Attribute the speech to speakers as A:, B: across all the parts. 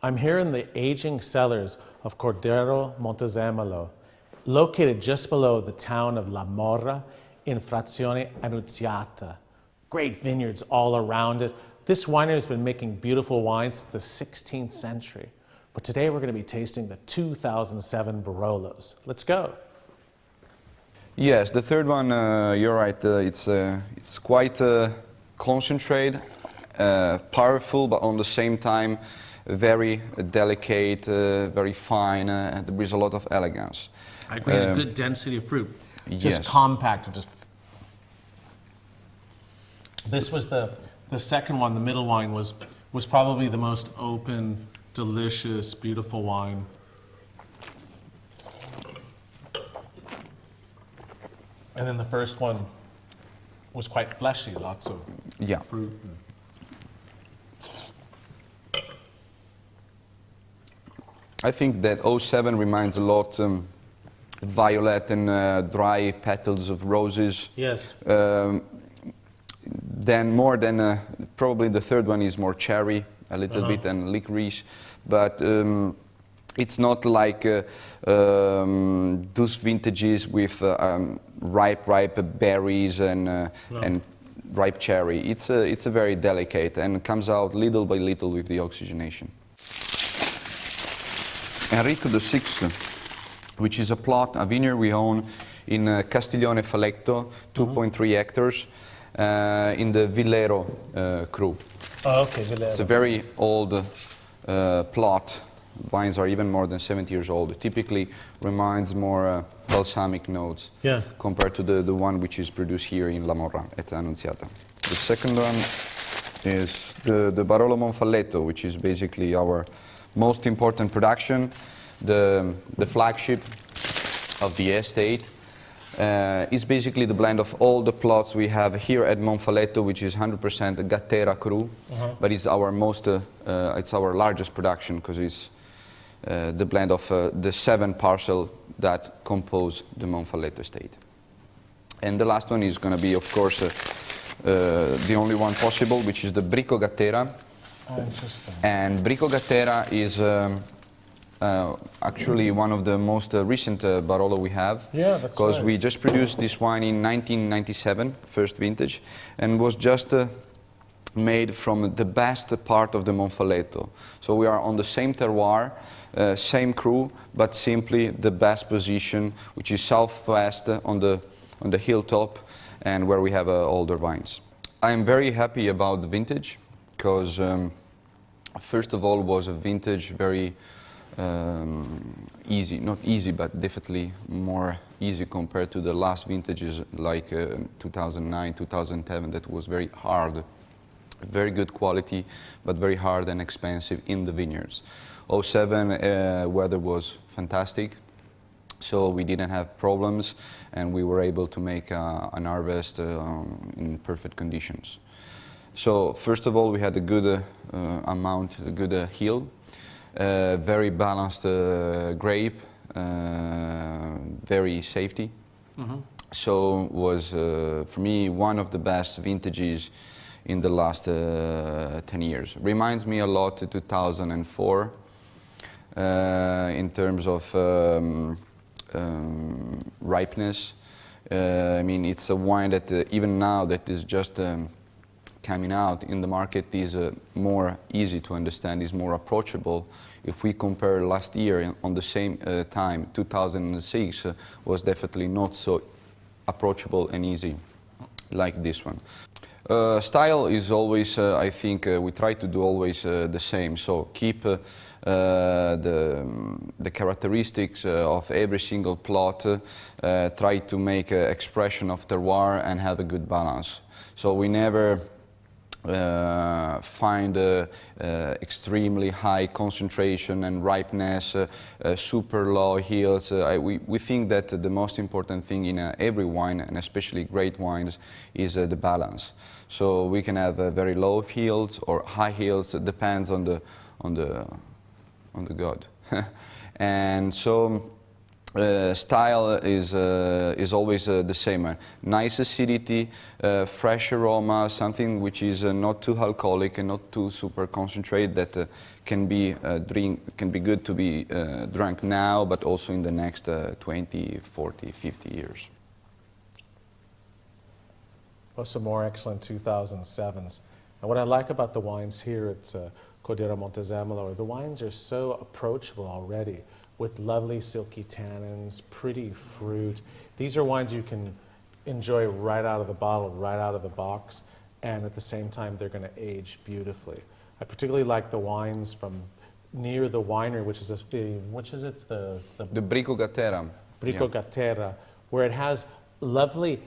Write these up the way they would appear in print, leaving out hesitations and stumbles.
A: I'm here in the aging cellars of Cordero Montezemolo, located just below the town of La Morra in Frazione Annunziata. Great vineyards all around it. This winery has been making beautiful wines since the 16th century. But today we're going to be tasting the 2007 Barolos. Let's go.
B: Yes, the third one, you're right, it's quite concentrated, powerful, but on the same time very delicate, very fine, there is a lot of elegance.
A: I agree, a good density of fruit. Just
B: yes.
A: compact. This was the second one, the middle wine, was probably the most open, delicious, beautiful wine. And then the first one was quite fleshy, lots of fruit.
B: I think that 07 reminds a lot violet and dry petals of roses.
A: Yes.
B: Then more than, probably the third one is more cherry, a little bit, and licorice. But it's not like those vintages with ripe berries and ripe cherry. It's a very delicate and comes out little by little with the oxygenation. Enrico VI, which is a plot, a vineyard we own in Castiglione Falecto, 2.3 hectares, in the Villero crew.
A: Oh, okay, Villero.
B: It's a very old plot. Vines are even more than 70 years old. It typically reminds more balsamic notes compared to the one which is produced here in La Morra at Annunziata. The second one is the Barolo Monfalletto, which is basically our most important production, the flagship of the estate. Is basically the blend of all the plots we have here at Monfalletto, which is 100% Gattera cru, but it's our it's our largest production because it's the blend of the 7 parcels that compose the Monfalletto estate. And the last one is going to be, of course, the only one possible, which is the Bricco Gattera.
A: Oh, interesting.
B: And Bricco Gattera is actually one of the most recent Barolo we have.
A: Yeah, that's
B: because
A: right.
B: we just produced this wine in 1997, first vintage, and was just made from the best part of the Monfalletto. So we are on the same terroir, same cru, but simply the best position, which is southwest on the hilltop, and where we have older vines. I am very happy about the vintage because first of all was a vintage very easy, not easy, but definitely more easy compared to the last vintages like 2009, 2010, that was very hard, very good quality, but very hard and expensive in the vineyards. 07 weather was fantastic, so we didn't have problems, and we were able to make an harvest in perfect conditions. So first of all, we had a good amount, a good yield. Very balanced grape, very safety. So was for me one of the best vintages in the last 10 years. Reminds me a lot of 2004 in terms of ripeness. I mean, it's a wine that even now that is just coming out in the market is more easy to understand, is more approachable. If we compare last year on the same time, 2006 was definitely not so approachable and easy like this one. Style is always, I think, we try to do always the same, so keep the characteristics of every single plot, try to make an expression of terroir and have a good balance. So we never find extremely high concentration and ripeness, super low yields. We think that the most important thing in every wine, and especially great wines, is the balance. So we can have very low yields or high yields. It depends on the god. And so style is always the same. Nice acidity, fresh aroma, something which is not too alcoholic and not too super concentrated, that can be good to be drunk now, but also in the next 20, 40, 50 years.
A: Well, some more excellent 2007s. And what I like about the wines here at Cordero Montezemolo, the wines are so approachable already, with lovely silky tannins, pretty fruit. These are wines you can enjoy right out of the bottle, right out of the box, and at the same time they're going to age beautifully. I particularly like the wines from near the winery, which is the
B: Bricco Gatera.
A: Bricco Gatera, where it has lovely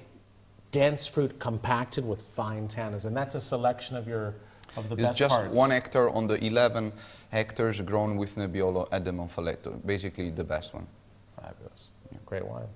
A: dense fruit compacted with fine tannins, and that's a selection of the best parts.
B: It's just 1 hectare on the 11 hectares grown with Nebbiolo at the Monfaletto, basically the best one.
A: Fabulous. Yeah. Great wine.